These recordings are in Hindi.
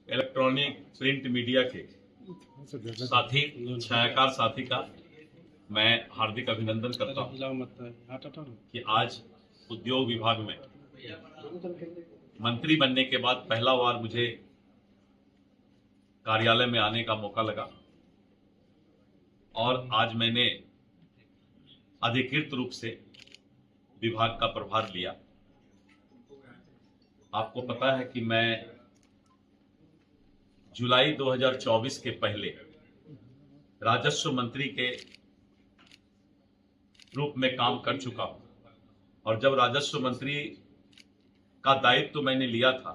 इलेक्ट्रॉनिक प्रिंट मीडिया के साथी छायाकार साथी का मैं हार्दिक अभिनंदन करता हूं कि आज उद्योग विभाग में मंत्री बनने के बाद पहला बार मुझे कार्यालय में आने का मौका लगा और आज मैंने अधिकृत रूप से विभाग का प्रभार लिया। आपको पता है कि मैं जुलाई 2024 के पहले राजस्व मंत्री के रूप में काम कर चुका हूं और जब राजस्व मंत्री का दायित्व मैंने लिया था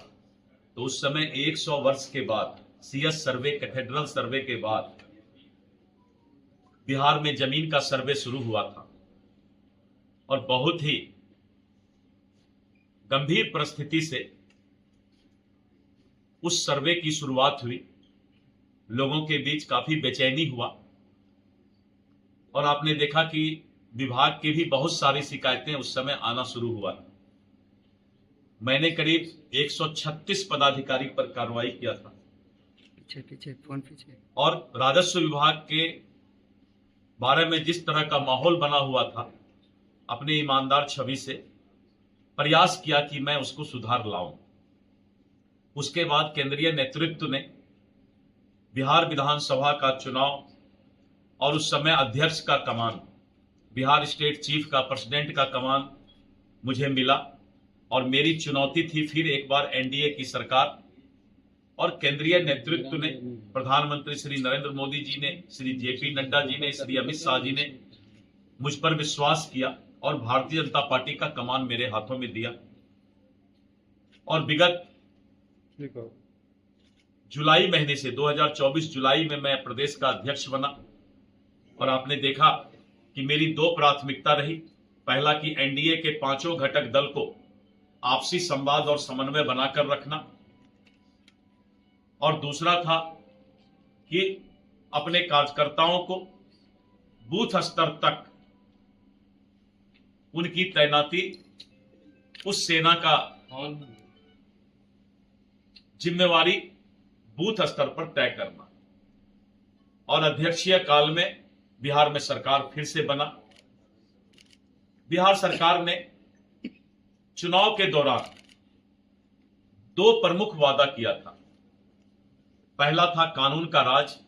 तो उस समय 100 वर्ष के बाद सीएस सर्वे, कैथेड्रल सर्वे के बाद बिहार में जमीन का सर्वे शुरू हुआ था और बहुत ही गंभीर परिस्थिति से उस सर्वे की शुरुआत हुई। लोगों के बीच काफी बेचैनी हुआ और आपने देखा कि विभाग की भी बहुत सारी शिकायतें उस समय आना शुरू हुआ। मैंने करीब 136 पदाधिकारी पर कार्रवाई किया था और राजस्व विभाग के बारे में जिस तरह का माहौल बना हुआ था, अपनी ईमानदार छवि से प्रयास किया कि मैं उसको सुधार लाऊं। उसके बाद केंद्रीय नेतृत्व ने बिहार विधानसभा का चुनाव और उस समय अध्यक्ष का कमान, बिहार स्टेट चीफ का, प्रेसिडेंट का कमान मुझे मिला और मेरी चुनौती थी फिर एक बार एनडीए की सरकार और केंद्रीय नेतृत्व ने, प्रधानमंत्री श्री नरेंद्र मोदी जी ने, श्री जेपी नड्डा जी ने, श्री अमित शाह जी ने मुझ पर विश्वास किया और भारतीय जनता पार्टी का कमान मेरे हाथों में दिया और विगत जुलाई महीने से 2024 जुलाई में मैं प्रदेश का अध्यक्ष बना और आपने देखा कि मेरी दो प्राथमिकता रही। पहला कि एनडीए के पांचों घटक दल को आपसी संवाद और समन्वय बनाकर रखना और दूसरा था कि अपने कार्यकर्ताओं को बूथ स्तर तक उनकी तैनाती उस सेना का जिम्मेवारी बूथ स्तर पर तय करना। और अध्यक्षीय काल में बिहार में सरकार फिर से बना। बिहार सरकार ने चुनाव के दौरान दो प्रमुख वादा किया था। पहला था कानून का राज,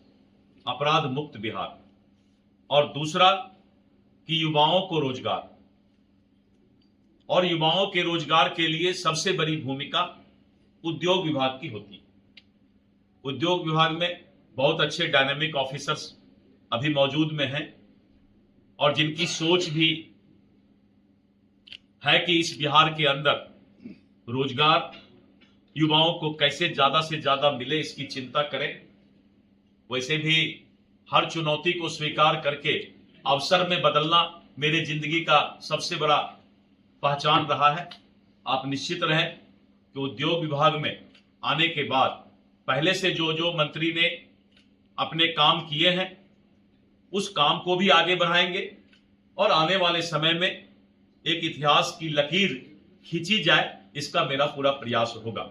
अपराध मुक्त बिहार और दूसरा कि युवाओं को रोजगार। और युवाओं के रोजगार के लिए सबसे बड़ी भूमिका उद्योग विभाग की होती है। उद्योग विभाग में बहुत अच्छे डायनेमिक ऑफिसर्स अभी मौजूद में हैं और जिनकी सोच भी है कि इस बिहार के अंदर रोजगार युवाओं को कैसे ज्यादा से ज्यादा मिले, इसकी चिंता करें। वैसे भी हर चुनौती को स्वीकार करके अवसर में बदलना मेरे जिंदगी का सबसे बड़ा पहचान रहा है। आप निश्चित रहें कि उद्योग विभाग में आने के बाद पहले से जो जो मंत्री ने अपने काम किए हैं उस काम को भी आगे बढ़ाएंगे और आने वाले समय में एक इतिहास की लकीर खींची जाए, इसका मेरा पूरा प्रयास होगा।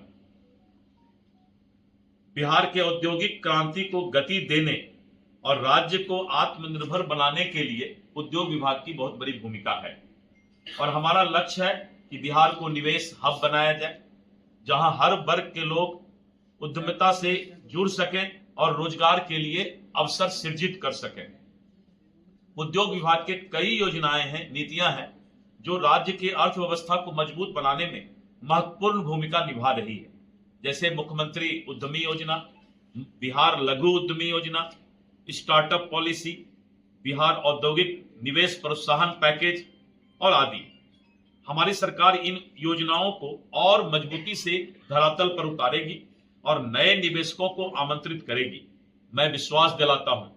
बिहार के औद्योगिक क्रांति को गति देने और राज्य को आत्मनिर्भर बनाने के लिए उद्योग विभाग की बहुत बड़ी भूमिका है और हमारा लक्ष्य है कि बिहार को निवेश हब बनाया जाए, जहां हर वर्ग के लोग उद्यमिता से जुड़ सकें और रोजगार के लिए अवसर सृजित कर सकें। उद्योग विभाग के कई योजनाएं हैं, नीतियां हैं जो राज्य की अर्थव्यवस्था को मजबूत बनाने में महत्वपूर्ण भूमिका निभा रही है, जैसे मुख्यमंत्री उद्यमी योजना, बिहार लघु उद्यमी योजना, स्टार्टअप पॉलिसी, बिहार औद्योगिक निवेश प्रोत्साहन पैकेज और आदि। हमारी सरकार इन योजनाओं को और मजबूती से धरातल पर उतारेगी और नए निवेशकों को आमंत्रित करेगी। मैं विश्वास दिलाता हूं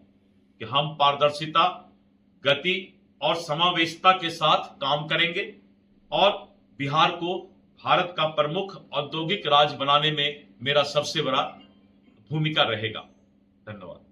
कि हम पारदर्शिता, गति और समावेशिता के साथ काम करेंगे और बिहार को भारत का प्रमुख औद्योगिक राज्य बनाने में मेरा सबसे बड़ा भूमिका रहेगा। धन्यवाद।